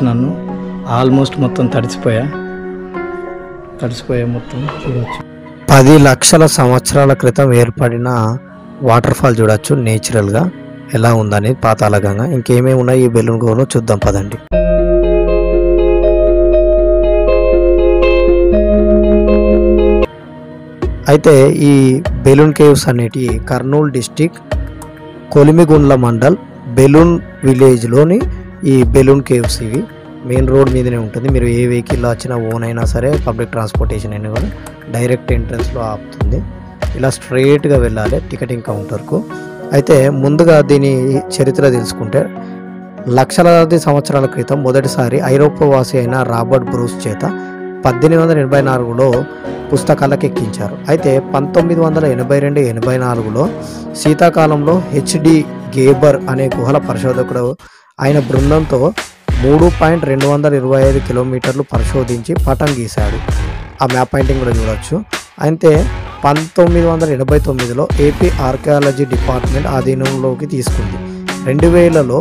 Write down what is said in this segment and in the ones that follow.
నన్ను ఆల్మోస్ట్ మొత్తం తడిసిపోయా మొత్తం చూడవచ్చు. 10 లక్షల సంవత్సరాల క్రితం ఏర్పడిన వాటర్ ఫాల్ చూడొచ్చు నేచురల్గా ఎలా ఉందని పాతాళగంగా. ఇంకేమేమి ఉన్నాయి ఈ బెలూన్ గుహలో చూద్దాం పదండి. అయితే ఈ బెలూన్ కేవ్స్ అనేటివి కర్నూలు డిస్టిక్ కొలిమిగుండ్ల మండల్ బెలూన్ విలేజ్లోని ఈ బెలూన్ కేవ్స్. ఇవి మెయిన్ రోడ్ మీదనే ఉంటుంది. మీరు ఏ వెహికల్లో వచ్చినా ఓన్ అయినా సరే పబ్లిక్ ట్రాన్స్పోర్టేషన్ అయినా కూడా డైరెక్ట్ ఎంట్రన్స్లో ఆపుతుంది. ఇలా స్ట్రైట్గా వెళ్ళాలి టికెటింగ్ కౌంటర్కు. అయితే ముందుగా దీని చరిత్ర తెలుసుకుంటే లక్షలాది సంవత్సరాల క్రితం మొదటిసారి ఐరోపా వాసి అయిన రాబర్ట్ బ్రూస్ చేత 1884లో పుస్తకాలకు ఎక్కించారు. అయితే 1982-84లో శీతాకాలంలో హెచ్డి గేబర్ అనే గుహల పరిశోధకుడు ఆయన బృందంతో 3.225 కిలోమీటర్లు పరిశోధించి పటం గీశాడు. ఆ మ్యాప్ పాయింటింగ్ కూడా చూడవచ్చు. అయితే 1989లో ఏపీ ఆర్కియాలజీ డిపార్ట్మెంట్ ఆధీనంలోకి తీసుకుంది. 2000లో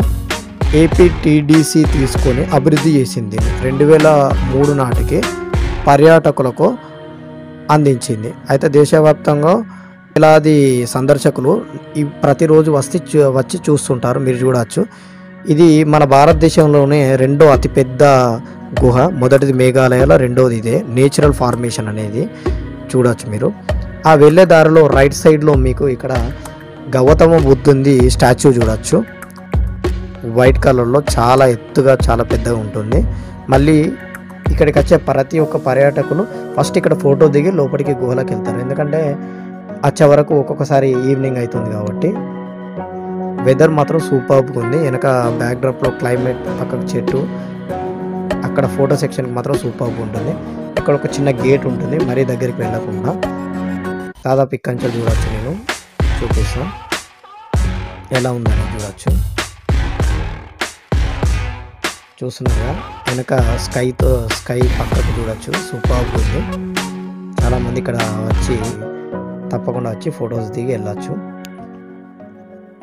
ఏపీటీడీసీ తీసుకొని అభివృద్ధి చేసింది. 2003 నాటికి పర్యాటకులకు అందించింది. అయితే దేశవ్యాప్తంగా వేలాది సందర్శకులు ప్రతిరోజు వచ్చి చూస్తుంటారు. మీరు చూడవచ్చు. ఇది మన భారతదేశంలోనే రెండో అతిపెద్ద గుహ. మొదటిది మేఘాలయలో, రెండోది ఇదే. నేచురల్ ఫార్మేషన్ అనేది చూడవచ్చు మీరు. ఆ వెళ్ళే దారిలో రైట్ సైడ్లో మీకు ఇక్కడ గౌతమ బుద్ధుంది స్టాచ్యూ చూడవచ్చు. వైట్ కలర్లో చాలా ఎత్తుగా చాలా పెద్దగా ఉంటుంది. మళ్ళీ ఇక్కడికి వచ్చే ప్రతి ఒక్క పర్యాటకులు ఫస్ట్ ఇక్కడ ఫోటో దిగి లోపలికి గుహలోకి వెళ్తారు. ఎందుకంటే వచ్చే వరకు ఒక్కొక్కసారి ఈవినింగ్ అవుతుంది కాబట్టి. వెదర్ మాత్రం సూపర్గా ఉంది. వెనక బ్యాక్డ్రాప్లో క్లైమేట్, పక్కకు చెట్టు, అక్కడ ఫోటో సెక్షన్కి మాత్రం సూపర్గా ఉంటుంది. ఇక్కడ ఒక చిన్న గేట్ ఉంటుంది, మరీ దగ్గరికి వెళ్ళకుండా. దాదాపు ఇక్కడి చూడవచ్చు. నేను చూపిస్తాను ఎలా ఉందని చూడవచ్చు. చూస్తున్నారా వెనక స్కై పక్కకు చూడవచ్చు. సూపర్గా ఉంది. చాలామంది ఇక్కడ తప్పకుండా వచ్చి ఫొటోస్ దిగి వెళ్ళచ్చు.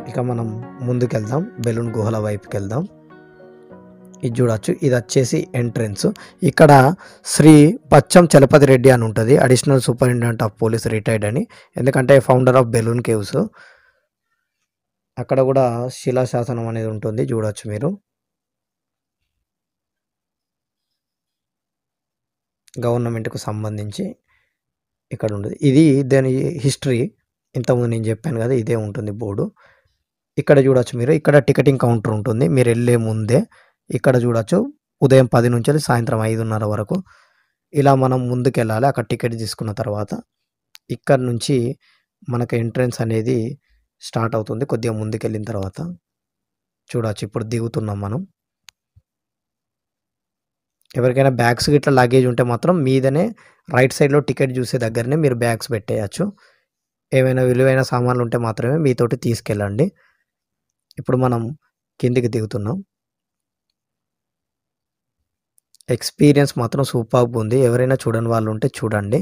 ఇక మనం ముందుకెళ్దాం, బెలూన్ గుహల వైపుకి వెళ్దాం. ఇది చూడవచ్చు. ఇది వచ్చేసి ఎంట్రన్స్. ఇక్కడ శ్రీ పచ్చం చలపతి రెడ్డి అని ఉంటుంది, additional superintendent of police, retired అని. ఎందుకంటే ఫౌండర్ ఆఫ్ బెలూన్ కేవ్స్. అక్కడ కూడా శిలాశాసనం అనేది ఉంటుంది చూడవచ్చు మీరు. గవర్నమెంట్కు సంబంధించి ఇక్కడ ఉంటుంది. ఇది దాని హిస్టరీ ఇంతకుముందు నేను చెప్పాను కదా, ఇదే ఉంటుంది బోర్డు. ఇక్కడ చూడవచ్చు మీరు. ఇక్కడ టికెటింగ్ కౌంటర్ ఉంటుంది. మీరు వెళ్ళే ముందే ఇక్కడ చూడవచ్చు. ఉదయం 10 నుంచి సాయంత్రం 5:30 వరకు. ఇలా మనం ముందుకు వెళ్ళాలి. అక్కడ టికెట్ తీసుకున్న తర్వాత ఇక్కడ నుంచి మనకు ఎంట్రన్స్ అనేది స్టార్ట్ అవుతుంది. కొద్దిగా ముందుకు వెళ్ళిన తర్వాత చూడవచ్చు. ఇప్పుడు దిగుతున్నాం మనం. ఎవరికైనా బ్యాగ్స్ ఇట్లా లగేజ్ ఉంటే మాత్రం మీదనే రైట్ సైడ్లో టికెట్ చూసే దగ్గరనే మీరు బ్యాగ్స్ పెట్టేయచ్చు. ఏమైనా విలువైన సామాన్లు ఉంటే మాత్రమే మీతోటి తీసుకెళ్ళండి. ఇప్పుడు మనం కిందికి దిగుతున్నాం. ఎక్స్పీరియన్స్ మాత్రం సూపర్గా ఉంది. ఎవరైనా చూడని వాళ్ళు ఉంటే చూడండి.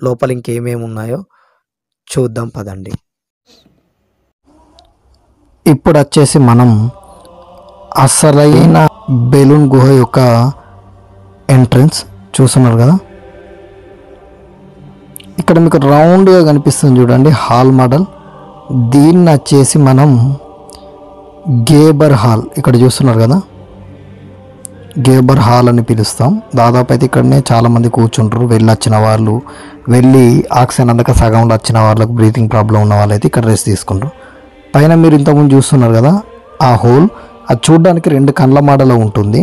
లోపల ఇంకేమేమి ఉన్నాయో చూద్దాం పదండి. ఇప్పుడు వచ్చేసి మనం అసలైన బెలూన్ గుహ యొక్క ఎంట్రన్స్ చూస్తున్నారు కదా. ఇక్కడ మీకు రౌండ్గా కనిపిస్తుంది చూడండి, హాల్ మోడల్. దీన్ని వచ్చేసి మనం గేబర్ హాల్ ఇక్కడ చూస్తున్నారు కదా, గేబర్ హాల్ అని పిలుస్తాం. దాదాపు అయితే ఇక్కడనే చాలామంది కూర్చుంటారు. వెళ్ళొచ్చిన వాళ్ళు, వెళ్ళి ఆక్సిజన్ అందక సగంలో వచ్చిన వాళ్ళకు, బ్రీతింగ్ ప్రాబ్లం ఉన్న వాళ్ళైతే ఇక్కడ రెస్ట్ తీసుకుంటారు. పైన మీరు ఇంతకుముందు చూస్తున్నారు కదా ఆ హోల్, అది చూడడానికి 2 కళ్ళ మోడల్లో ఉంటుంది.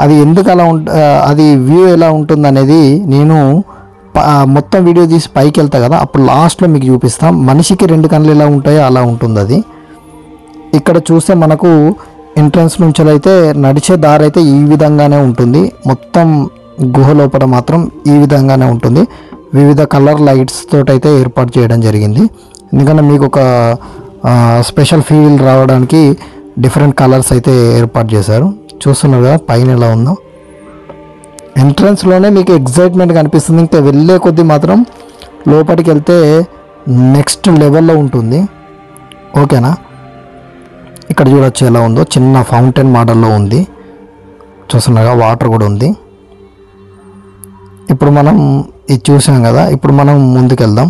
అది ఎందుకు అలా అది వ్యూ ఎలా ఉంటుంది అనేది నేను మొత్తం వీడియో తీసి పైకి వెళ్తా కదా, అప్పుడు లాస్ట్లో మీకు చూపిస్తాం. మనిషికి 2 కళ్ళు ఎలా ఉంటాయో అలా ఉంటుంది అది. ఇక్కడ చూస్తే మనకు ఎంట్రన్స్ నుంచి అయితే నడిచే దారి అయితే ఈ విధంగానే ఉంటుంది. మొత్తం గుహ లోపల మాత్రం ఈ విధంగానే ఉంటుంది. వివిధ కలర్ లైట్స్ తోటైతే ఏర్పాటు చేయడం జరిగింది. ఎందుకంటే మీకు ఒక స్పెషల్ ఫీల్ రావడానికి డిఫరెంట్ కలర్స్ అయితే ఏర్పాటు చేశారు. చూస్తున్నారు కదా పైన ఎలా ఉందో. ఎంట్రన్స్లోనే మీకు ఎగ్జైట్మెంట్ కనిపిస్తుంది. ఇంకా వెళ్ళే కొద్దీ మాత్రం లోపలికి వెళ్తే నెక్స్ట్ లెవెల్లో ఉంటుంది. ఓకేనా. ఇక్కడ చూడొచ్చు ఎలా ఉందో, చిన్న ఫౌంటైన్ మోడల్లో ఉంది. చూస్తున్నాగా వాటర్ కూడా ఉంది. ఇప్పుడు మనం ఇది చూసాం కదా, ఇప్పుడు మనం ముందుకెళ్దాం.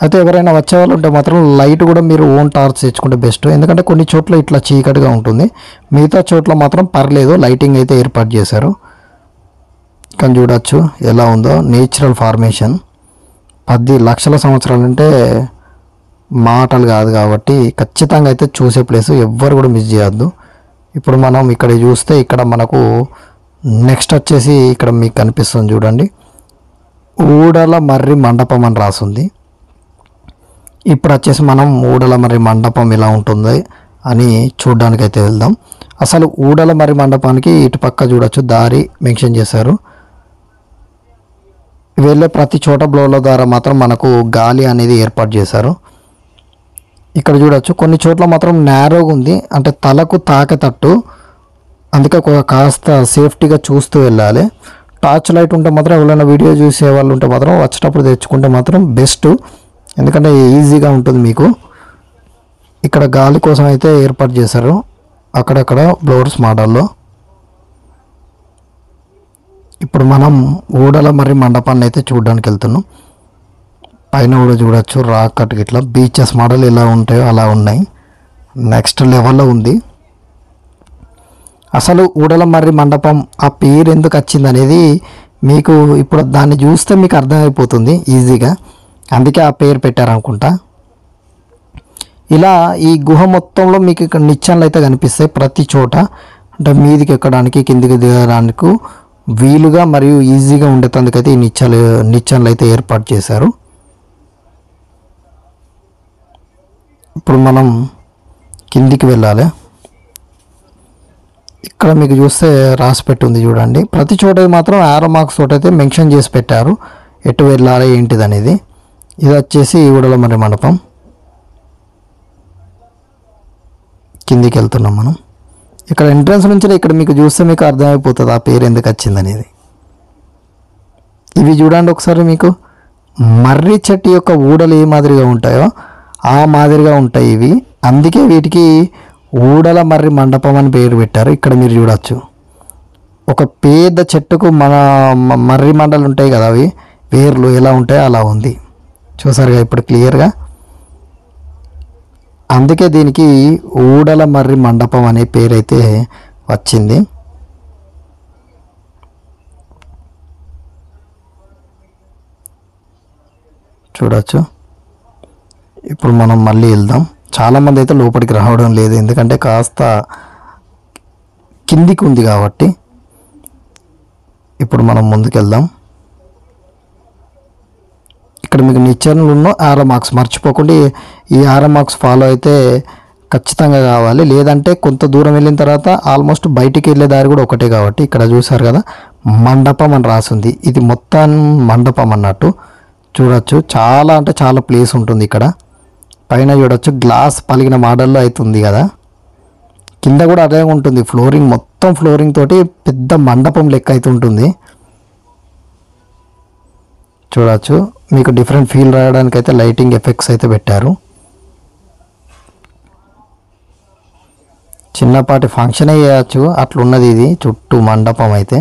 అయితే ఎవరైనా వచ్చే వాళ్ళు ఉంటే మాత్రం లైట్ కూడా మీరు ఓన్ టార్చ్ తెచ్చుకుంటే బెస్ట్. ఎందుకంటే కొన్ని చోట్ల ఇట్లా చీకటిగా ఉంటుంది, మిగతా చోట్ల మాత్రం పర్లేదు, లైటింగ్ అయితే ఏర్పాటు చేశారు. కానీ చూడొచ్చు ఎలా ఉందో నేచురల్ ఫార్మేషన్. 10 లక్షల సంవత్సరాలు అంటే మాటలు కాదు కాబట్టి ఖచ్చితంగా అయితే చూసే ప్లేస్, ఎవ్వరు కూడా మిస్ చేయొద్దు. ఇప్పుడు మనం ఇక్కడ చూస్తే ఇక్కడ మనకు నెక్స్ట్ వచ్చేసి ఇక్కడ మీకు కనిపిస్తుంది చూడండి, ఊడల మర్రి మండపం అని రాసుంది. ఇప్పుడు వచ్చేసి మనం ఊడల మర్రి మండపం ఎలా ఉంటుంది అని చూడడానికి అయితే వెళ్దాం. అసలు ఊడల మర్రి మండపానికి ఇటు పక్క చూడొచ్చు దారి మెన్షన్ చేశారు. వెళ్ళే ప్రతి చోట బ్లోల ద్వారా మాత్రం మనకు గాలి అనేది ఏర్పాటు చేశారు. ఇక్కడ చూడొచ్చు కొన్ని చోట్ల మాత్రం నేరోగా ఉంది, అంటే తలకు తాకేటట్టు, అందుకే కాస్త సేఫ్టీగా చూస్తూ వెళ్ళాలి. టార్చ్ లైట్ ఉంటే మాత్రం ఎవరైనా వీడియో చూసే వాళ్ళు ఉంటే మాత్రం వచ్చేటప్పుడు తెచ్చుకుంటే మాత్రం బెస్ట్, ఎందుకంటే ఈజీగా ఉంటుంది మీకు. ఇక్కడ గాలి కోసం అయితే ఏర్పాటు చేశారు అక్కడక్కడ బ్లోవర్స్ మోడల్లో. ఇప్పుడు మనం ఊడల మర్రి మండపాన్ని అయితే చూడడానికి వెళ్తున్నాం. పైన కూడా చూడొచ్చు రాక్ కట్ ఇట్లా బీచెస్ మోడల్ ఎలా ఉంటాయో అలా ఉన్నాయి, నెక్స్ట్ లెవెల్లో ఉంది. అసలు ఊడల మర్రి మండపం ఆ పేరు ఎందుకు వచ్చింది అనేది మీకు ఇప్పుడు దాన్ని చూస్తే మీకు అర్థమైపోతుంది ఈజీగా, అందుకే ఆ పేరు పెట్టారనుకుంటా. ఇలా ఈ గుహ మొత్తంలో మీకు ఇక్కడ నిచ్చెనలు అయితే కనిపిస్తాయి ప్రతి చోట, అంటే మీదికి ఎక్కడానికి కిందికి దిగడానికి వీలుగా మరియు ఈజీగా ఉండేందుకైతే ఈ నిచ్చెనలు అయితే ఏర్పాటు చేశారు. ఇప్పుడు మనం కిందికి వెళ్ళాలి. ఇక్కడ మీకు చూస్తే రాసి పెట్టి ఉంది చూడండి, ప్రతి చోట మాత్రం ఆరో మార్క్స్ తోట అయితే మెన్షన్ చేసి పెట్టారు ఎటు వెళ్ళాలి ఏంటిది అనేది. ఇది వచ్చేసి ఊడల మర్రి మండపం, కిందికి వెళ్తున్నాం మనం. ఇక్కడ ఎంట్రన్స్ నుంచి ఇక్కడ మీకు చూస్తే మీకు అర్థమైపోతుంది ఆ పేరు ఎందుకు వచ్చింది అనేది. ఇవి చూడండి ఒకసారి, మీకు మర్రి చెట్టు యొక్క ఊడలు ఏ మాదిరిగా ఉంటాయో ఆ మాదిరిగా ఉంటాయి ఇవి, అందుకే వీటికి ఊడల మర్రి మండపం అని పేరు పెట్టారు. ఇక్కడ మీరు చూడొచ్చు ఒక పెద్ద చెట్టుకు మన మర్రి మండలు ఉంటాయి కదా, అవి వేర్లు ఎలా ఉంటాయో అలా ఉంది, చూసారుగా ఇప్పుడు క్లియర్గా. అందుకే దీనికి ఊడల మర్రి మండపం అనే పేరైతే వచ్చింది. చూడొచ్చు. ఇప్పుడు మనం మళ్ళీ వెళ్దాం. చాలామంది అయితే లోపలికి రావడం లేదు, ఎందుకంటే కాస్త కిందికి ఉంది కాబట్టి. ఇప్పుడు మనం ముందుకెళ్దాం. ఇక్కడ మీకు నిచ్చెనలు ఉన్న ఆరో మార్క్స్ మర్చిపోకుండా ఈ ఆరో మార్క్స్ ఫాలో అయితే ఖచ్చితంగా కావాలి, లేదంటే కొంత దూరం వెళ్ళిన తర్వాత ఆల్మోస్ట్ బయటికి వెళ్ళే దారి కూడా ఒకటే కాబట్టి. ఇక్కడ చూసారు కదా మండపం అని రాసింది, ఇది మొత్తం మండపం అన్నట్టు. చూడొచ్చు చాలా అంటే చాలా ప్లేస్ ఉంటుంది ఇక్కడ. పైన చూడొచ్చు గ్లాస్ పలిగిన మోడల్లో అవుతుంది కదా, కింద కూడా అదే ఉంటుంది, ఫ్లోరింగ్ మొత్తం ఫ్లోరింగ్ తోటి పెద్ద మండపం లెక్క అయితే ఉంటుంది. చూడొచ్చు మీకు డిఫరెంట్ ఫీల్ రావడానికి అయితే లైటింగ్ ఎఫెక్ట్స్ అయితే పెట్టారు. చిన్నపాటి ఫంక్షనే చేయవచ్చు అట్లున్నది ఇది చుట్టూ మండపం అయితే.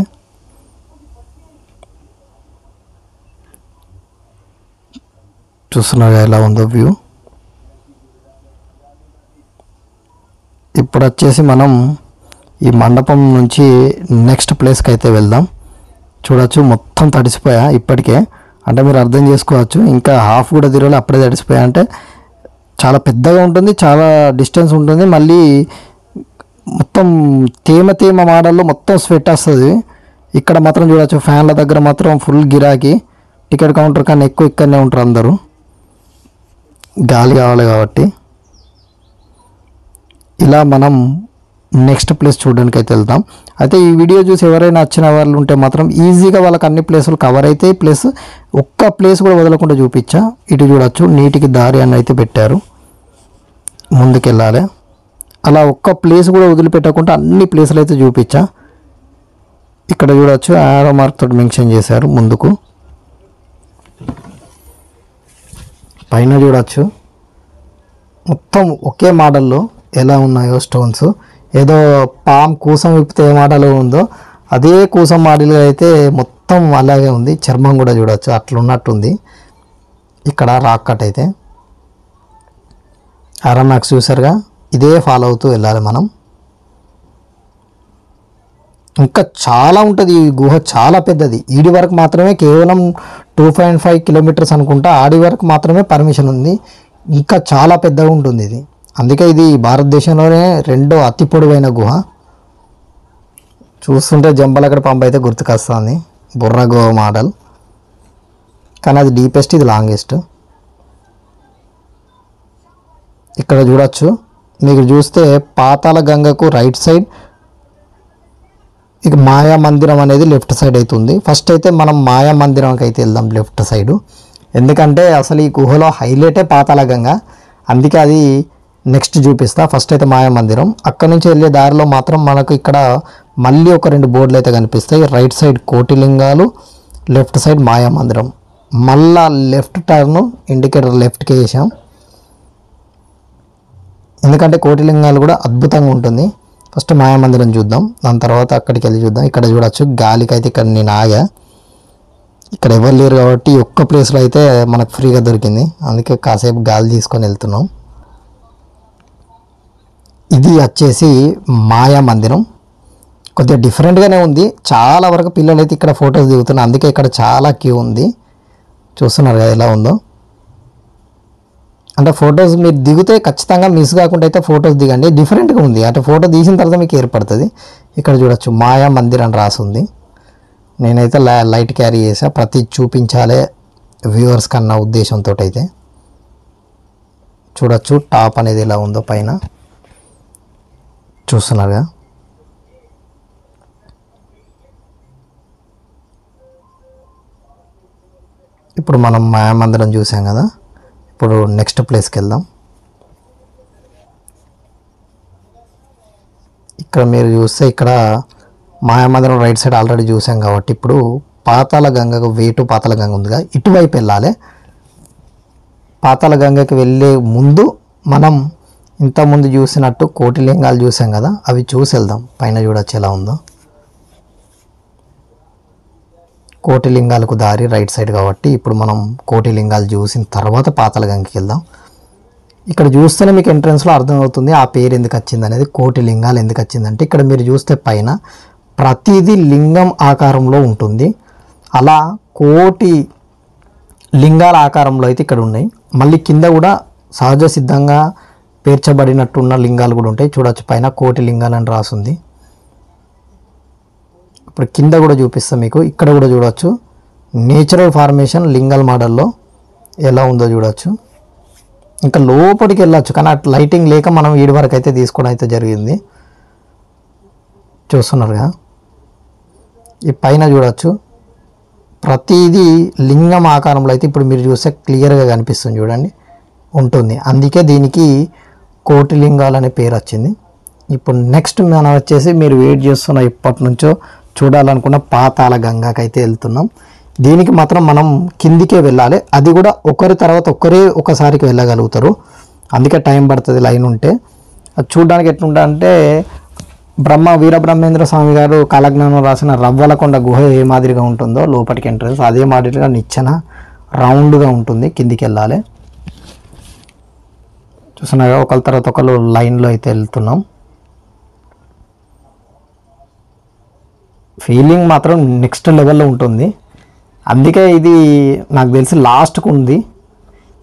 చూస్తున్నారు ఎలా ఉందో వ్యూ. ఇప్పుడు వచ్చేసి మనం ఈ మండపం నుంచి నెక్స్ట్ ప్లేస్కి అయితే వెళ్దాం. చూడొచ్చు మొత్తం తడిసిపోయా ఇప్పటికే, అంటే మీరు అర్థం చేసుకోవచ్చు ఇంకా హాఫ్ కూడా తిరగలే అప్పుడే తడిసిపోయా. అంటే చాలా పెద్దగా ఉంటుంది, చాలా డిస్టెన్స్ ఉంటుంది, మళ్ళీ మొత్తం తేమ మోడల్లో మొత్తం స్వెట్ వస్తుంది. ఇక్కడ మాత్రం చూడొచ్చు ఫ్యాన్ల దగ్గర మాత్రం ఫుల్ గిరాకీ, టికెట్ కౌంటర్ కన్నా ఎక్కువ ఇక్కడనే ఉంటారు అందరూ, గాలి కావాలి కాబట్టి. ఇలా మనం నెక్స్ట్ ప్లేస్ చూడడానికి అయితే వెళ్తాం. అయితే ఈ వీడియో చూసి ఎవరైనా వచ్చిన వాళ్ళు ఉంటే మాత్రం ఈజీగా వాళ్ళకి అన్ని ప్లేసులు కవర్ అయితే, ప్లస్ ఒక్క ప్లేస్ కూడా వదలకుండా చూపించా. ఇటు చూడొచ్చు నీటికి దారి అని అయితే పెట్టారు, ముందుకెళ్ళాలి. అలా ఒక్క ప్లేస్ కూడా వదిలిపెట్టకుండా అన్ని ప్లేసులు అయితే చూపించా. ఇక్కడ చూడొచ్చు ఆరో మార్క్ తోటి మెన్షన్ చేశారు ముందుకు. పైన చూడొచ్చు మొత్తం ఒకే మోడల్లో ఎలా ఉన్నాయో స్టోన్స్. ఏదో పామ్ కూసం విప్పితే ఏ మోడల్ ఉందో అదే కూసం మోడల్ అయితే మొత్తం అలాగే ఉంది. చర్మం కూడా చూడవచ్చు అట్లున్నట్టుంది. ఇక్కడ రాక్ కట్ అయితే ఆర్ఎంఎక్స్ చూసారుగా, ఇదే ఫాలో అవుతూ వెళ్ళాలి మనం. ఇంకా చాలా ఉంటుంది ఈ గుహ, చాలా పెద్దది. ఈడి వరకు మాత్రమే కేవలం 2.5 కిలోమీటర్స్ అనుకుంటా, ఆడి వరకు మాత్రమే పర్మిషన్ ఉంది. ఇంకా చాలా పెద్దగా ఉంటుంది ఇది. అందుకే ఇది భారతదేశంలోనే రెండో అతి పొడవైన గుహ. చూస్తుంటే జంబలగడ పంప్ అయితే గుర్తుకొస్తుంది, బుర్ర గుహ మోడల్. కానీ అది డీపెస్ట్, ఇది లాంగెస్ట్. ఇక్కడ చూడొచ్చు, మీకు చూస్తే పాతాళ గంగకు రైట్ సైడ్, ఇక మాయా మందిరం అనేది లెఫ్ట్ సైడ్ అవుతుంది. ఫస్ట్ అయితే మనం మాయా మందిరంకి అయితే వెళ్దాం లెఫ్ట్ సైడు. ఎందుకంటే అసలు ఈ గుహలో హైలైటే పాతాళ గంగ, అందుకే అది నెక్స్ట్ చూపిస్తా. ఫస్ట్ అయితే మాయా మందిరం, అక్కడ నుంచి వెళ్ళే దారిలో మాత్రం మనకు ఇక్కడ మళ్ళీ ఒక 2 బోర్డులు అయితే కనిపిస్తాయి. రైట్ సైడ్ కోటిలింగాలు, లెఫ్ట్ సైడ్ మాయా మందిరం. మళ్ళా లెఫ్ట్ టర్న్ ఇండికేటర్ లెఫ్ట్కి వేసాం, ఎందుకంటే కోటిలింగాలు కూడా అద్భుతంగా ఉంటుంది. ఫస్ట్ మాయా మందిరం చూద్దాం, దాని తర్వాత అక్కడికి వెళ్ళి చూద్దాం. ఇక్కడ చూడొచ్చు గాలికి అయితే ఇక్కడ నేను ఆగా, ఇక్కడ ఎవరు లేరు కాబట్టి ఒక్క ప్లేస్లో అయితే మనకు ఫ్రీగా దొరికింది, అందుకే కాసేపు గాలి తీసుకొని వెళ్తున్నాం. ఇది వచ్చేసి మాయా మందిరం, కొద్దిగా డిఫరెంట్గానే ఉంది. చాలా వరకు పిల్లలు అయితే ఇక్కడ ఫొటోస్ దిగుతున్నారు, అందుకే ఇక్కడ చాలా క్యూ ఉంది. చూస్తున్నారు కదా ఎలా ఉందో. అంటే ఫొటోస్ మీరు దిగితే ఖచ్చితంగా మిస్ కాకుండా అయితే ఫొటోస్ దిగండి, డిఫరెంట్గా ఉంది. అంటే ఫోటో తీసిన తర్వాత మీకు ఏర్పడుతుంది. ఇక్కడ చూడొచ్చు మాయా మందిర్ అని రాసి ఉంది. నేనైతే లైట్ క్యారీ చేసా, ప్రతి చూపించాలే వ్యూవర్స్ కన్నా ఉద్దేశంతో. అయితే చూడొచ్చు టాప్ అనేది ఎలా ఉందో, పైన చూస్తున్నారుగా. ఇప్పుడు మనం మాయా మందిరం చూసాం కదా, ఇప్పుడు నెక్స్ట్ ప్లేస్కి వెళ్దాం. ఇక్కడ మీరు చూస్తే ఇక్కడ మాయామందిరం రైట్ సైడ్ ఆల్రెడీ చూసాం కాబట్టి ఇప్పుడు పాతాళ గంగకు వేటు పాతాళ గంగ ఉందిగా, ఇటువైపు వెళ్ళాలి. పాతాళ గంగకి వెళ్ళే ముందు మనం ఇంతకుముందు చూసినట్టు కోటిలింగాలు చూసాం కదా, అవి చూసి వెళ్దాం. పైన చూడొచ్చు ఎలా ఉందో. కోటిలింగాలకు దారి రైట్ సైడ్ కాబట్టి ఇప్పుడు మనం కోటిలింగాలు చూసిన తర్వాత పాతాళ గంగకి వెళ్దాం. ఇక్కడ చూస్తేనే మీకు ఎంట్రన్స్లో అర్థమవుతుంది ఆ పేరు ఎందుకు వచ్చింది అనేది, కోటిలింగాలు ఎందుకు వచ్చిందంటే ఇక్కడ మీరు చూస్తే పైన ప్రతిదీ లింగం ఆకారంలో ఉంటుంది. అలా కోటి లింగాల ఆకారంలో అయితే ఇక్కడ ఉన్నాయి. మళ్ళీ కింద కూడా సహజ సిద్ధంగా పేర్చబడినట్టున్న లింగాలు కూడా ఉంటాయి. చూడొచ్చు పైన కోటి లింగాలు అని రాసుంది. ఇప్పుడు కింద కూడా చూపిస్తాం మీకు. ఇక్కడ కూడా చూడవచ్చు నేచురల్ ఫార్మేషన్ లింగల్ మోడల్లో ఎలా ఉందో చూడవచ్చు. ఇంకా లోపలికి వెళ్ళచ్చు, కానీ అటు లైటింగ్ లేక మనం ఈడి వరకు అయితే తీసుకోవడం అయితే జరిగింది. చూస్తున్నారుగా, ఈ పైన చూడవచ్చు ప్రతిదీ లింగం ఆకారంలో అయితే ఇప్పుడు మీరు చూస్తే క్లియర్గా కనిపిస్తుంది చూడండి ఉంటుంది. అందుకే దీనికి కోటిలింగాలు అనే పేరు వచ్చింది. ఇప్పుడు నెక్స్ట్ మనం వచ్చేసి మీరు వెయిట్ చేస్తున్న ఇప్పటి నుంచో చూడాలనుకున్న పాతాళ గంగకి అయితే వెళ్తున్నాం. దీనికి మాత్రం మనం కిందికే వెళ్ళాలి, అది కూడా ఒకరి తర్వాత ఒకసారికి వెళ్ళగలుగుతారు, అందుకే టైం పడుతుంది లైన్ ఉంటే. అది చూడడానికి ఎట్లుంటా అంటే వీరబ్రహ్మేంద్ర స్వామి గారు కాలజ్ఞానం రాసిన రవ్వలకొండ గుహ ఏ మాదిరిగా ఉంటుందో లోపలికి ఎంట్రన్స్ అదే మాదిరిగా నిచ్చెన రౌండ్గా ఉంటుంది, కిందికి వెళ్ళాలి. చూస్తున్నాగా ఒకరి తర్వాత ఒకరు లైన్లో అయితే వెళ్తున్నాం. ఫీలింగ్ మాత్రం నెక్స్ట్ లెవెల్లో ఉంటుంది. అందుకే ఇది నాకు తెలిసి లాస్ట్కు ఉంది,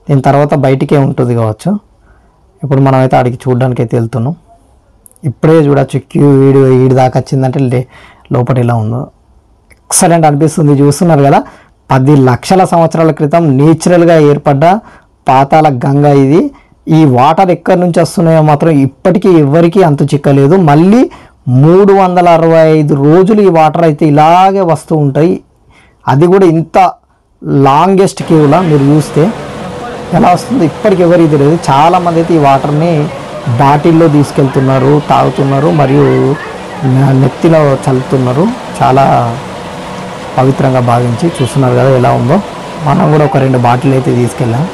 దీని తర్వాత బయటికే ఉంటుంది కావచ్చు. ఇప్పుడు మనం అయితే అడిగి చూడడానికి అయితే వెళ్తున్నాం. ఇప్పుడే చూడవచ్చు క్యూ ఈడి దాకా వచ్చిందంటే లోపల ఎలా ఉందో ఎక్సలెంట్ అనిపిస్తుంది. చూస్తున్నారు కదా, 10 లక్షల సంవత్సరాల క్రితం నేచురల్గా ఏర్పడ్డ పాతాళ గంగ ఇది. ఈ వాటర్ ఎక్కడి నుంచి వస్తున్నాయో మాత్రం ఇప్పటికీ ఎవరికీ అంతు చిక్కలేదు. మళ్ళీ 365 రోజులు ఈ వాటర్ అయితే ఇలాగే వస్తూ ఉంటాయి. అది కూడా ఇంత లాంగెస్ట్ కేవ్లా మీరు చూస్తే ఎలా వస్తుంది ఇప్పటికి ఎవరికి తెలియదు. చాలామంది అయితే ఈ వాటర్ని బాటిల్లో తీసుకెళ్తున్నారు, తాగుతున్నారు, మరియు నెత్తిలో చల్లుతున్నారు, చాలా పవిత్రంగా భావించి. చూస్తున్నారు కదా ఎలా ఉందో. మనం కూడా ఒక 2 బాటిల్ అయితే తీసుకెళ్ళాం.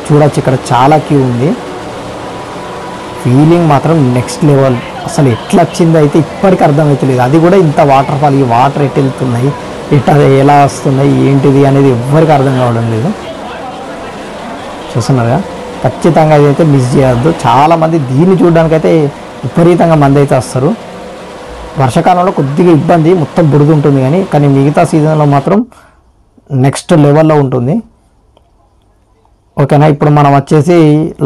చూడొచ్చు ఇక్కడ చాలా క్యూ ఉంది. ఫీలింగ్ మాత్రం నెక్స్ట్ లెవెల్. అసలు ఎట్లా వచ్చింది అయితే ఇప్పటికీ అర్థమవుతలేదు. అది కూడా ఇంత వాటర్ ఫాల్, ఈ వాటర్ ఎటు వెళ్తున్నాయి, ఎట్లా ఎలా వస్తున్నాయి, ఏంటిది అనేది ఎవ్వరికి అర్థం కావడం లేదు. చూస్తున్నారుగా, ఖచ్చితంగా ఇదైతే మిస్ చేయొద్దు. చాలామంది దీన్ని చూడడానికైతే విపరీతంగా మంది అయితే వస్తారు. వర్షాకాలంలో కొద్దిగా ఇబ్బంది, మొత్తం బురద ఉంటుంది, కానీ మిగతా సీజన్లో మాత్రం నెక్స్ట్ లెవెల్లో ఉంటుంది. ఓకేనా, ఇప్పుడు మనం వచ్చేసి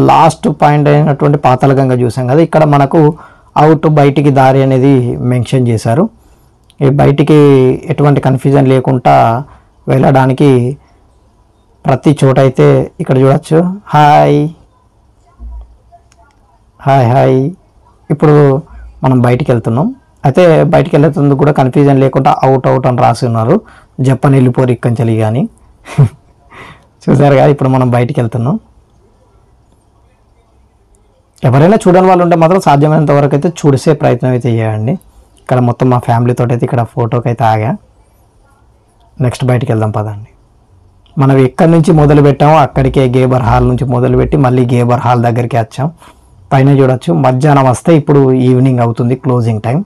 లాస్ట్ పాయింట్ అయినటువంటి పాతాళగంగ చూసాం కదా. ఇక్కడ మనకు బయటికి దారి అనేది మెన్షన్ చేశారు. ఈ బయటికి ఎటువంటి కన్ఫ్యూజన్ లేకుండా వెళ్ళడానికి ప్రతి చోట అయితే ఇక్కడ చూడొచ్చు. Hi hi hi. ఇప్పుడు మనం బయటికి వెళ్తున్నాం. అయితే బయటికి వెళ్ళేందుకు కూడా కన్ఫ్యూజన్ లేకుండా అవుట్ అని రాసి ఉన్నారు. జపాన్ వెళ్ళిపోరు ఇక్కంచెలి కానీ. చూసారుగా, ఇప్పుడు మనం బయటికి వెళ్తున్నాం. ఎవరైనా చూడని వాళ్ళు ఉంటే మాత్రం సాధ్యమైనంత వరకు అయితే చూసే ప్రయత్నం అయితే చేయండి. ఇక్కడ మొత్తం మా ఫ్యామిలీతో అయితే ఇక్కడ ఫోటోకి అయితే ఆగా. నెక్స్ట్ బయటికి వెళ్దాం పదండి. మనం ఎక్కడి నుంచి మొదలు పెట్టామో అక్కడికే గేబర్ హాల్ నుంచి మొదలుపెట్టి మళ్ళీ గేబర్ హాల్ దగ్గరికి వచ్చాం. పైన చూడొచ్చు, మధ్యాహ్నం వస్తే ఇప్పుడు ఈవినింగ్ అవుతుంది, క్లోజింగ్ టైం.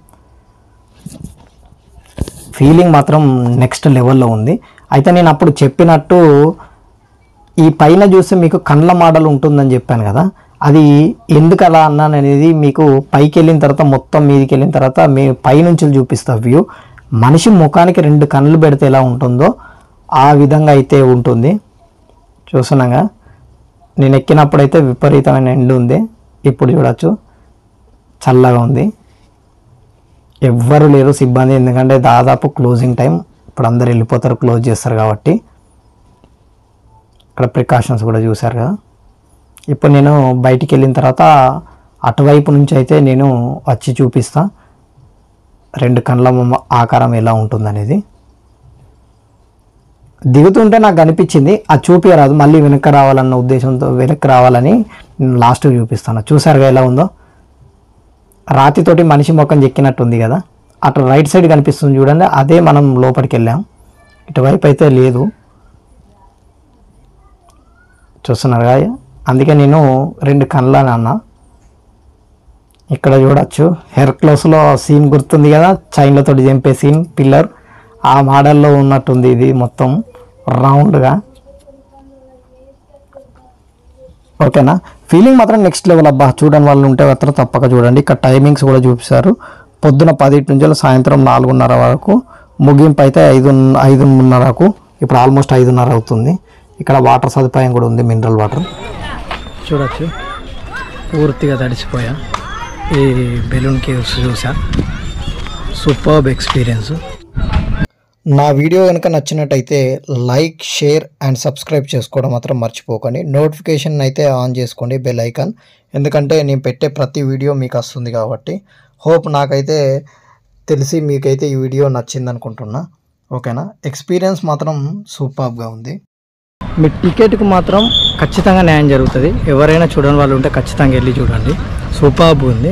ఫీలింగ్ మాత్రం నెక్స్ట్ లెవెల్లో ఉంది. అయితే నేను అప్పుడు చెప్పినట్టు ఈ పైన చూస్తే మీకు కండ్ల మోడల్ ఉంటుందని చెప్పాను కదా, అది ఎందుకు అలా అన్నాను అనేది మీకు పైకి వెళ్ళిన తర్వాత, మొత్తం మీదికి వెళ్ళిన తర్వాత మీ పైనుంచి చూపిస్తా వ్యూ. మనిషి ముఖానికి 2 కళ్ళు పెడితే ఎలా ఉంటుందో ఆ విధంగా అయితే ఉంటుంది. చూస్తున్నాగా, నేను ఎక్కినప్పుడు అయితే విపరీతమైన ఎండ ఉంది. ఇప్పుడు చూడొచ్చు, చల్లగా ఉంది. ఎవ్వరు లేరు సిబ్బంది, ఎందుకంటే దాదాపు క్లోజింగ్ టైం. ఇప్పుడు అందరు వెళ్ళిపోతారు, క్లోజ్ చేస్తారు కాబట్టి. ఇక్కడ ప్రికాషన్స్ కూడా చూశారు కదా. ఇప్పుడు నేను బయటికి వెళ్ళిన తర్వాత అటువైపు నుంచి అయితే నేను వచ్చి చూపిస్తా 2 కళ్ళ ఆకారం ఎలా ఉంటుందనేది. దిగుతుంటే నాకు అనిపించింది అది చూపించరాదు, మళ్ళీ వెనక్కి రావాలన్న ఉద్దేశంతో వెనక్కి రావాలని నేను లాస్ట్ చూపిస్తాను. చూసారుగా ఎలా ఉందో, రాతితోటి మనిషి ముఖం చెక్కినట్టుంది కదా. అటు రైట్ సైడ్ కనిపిస్తుంది చూడండి, అదే మనం లోపలికి వెళ్ళాం. ఇటువైపు అయితే లేదు, చూస్తున్నారుగా. అందుకే నేను 2 కళ్ళు అని అన్నా. ఇక్కడ చూడొచ్చు, హెర్క్లోస్లో సీన్ గుర్తుంది కదా, చైన్లతో చంపే సీన్, పిల్లర్ ఆ మోడల్లో ఉన్నట్టుంది ఇది మొత్తం రౌండ్గా. ఓకేనా, ఫీలింగ్ మాత్రం నెక్స్ట్ లెవెల్ అబ్బా. చూడని వాళ్ళు ఉంటే మాత్రం తప్పక చూడండి. ఇక్కడ టైమింగ్స్ కూడా చూపిస్తారు. పొద్దున 10 నుంచి సాయంత్రం 4:30 వరకు, ముగింపు అయితే 5:30కు. ఇప్పుడు ఆల్మోస్ట్ 5:30 అవుతుంది. ఇక్కడ వాటర్ సదుపాయం కూడా ఉంది, మినరల్ వాటర్. చూడొచ్చు, పూర్తిగా తడిసిపోయా. ఈ బెలూన్ కేవ్స్ చూసా, సూపర్బ్ ఎక్స్పీరియన్స్. నా వీడియో కనుక నచ్చినట్టయితే లైక్, షేర్ అండ్ సబ్స్క్రైబ్ చేసుకోవడం మాత్రం మర్చిపోకండి. నోటిఫికేషన్ అయితే ఆన్ చేసుకోండి, బెల్ ఐకాన్, ఎందుకంటే నేను పెట్టే ప్రతి వీడియో మీకు వస్తుంది కాబట్టి. హోప్ నాకైతే తెలిసి మీకైతే ఈ వీడియో నచ్చింది అనుకుంటున్నా. ఓకేనా, ఎక్స్పీరియన్స్ మాత్రం సూపర్గా ఉంది. మీ టికెట్కి మాత్రం ఖచ్చితంగా న్యాయం జరుగుతుంది. ఎవరైనా చూడని వాళ్ళు ఉంటే ఖచ్చితంగా వెళ్ళి చూడండి, సూపర్బ్ ఉంది.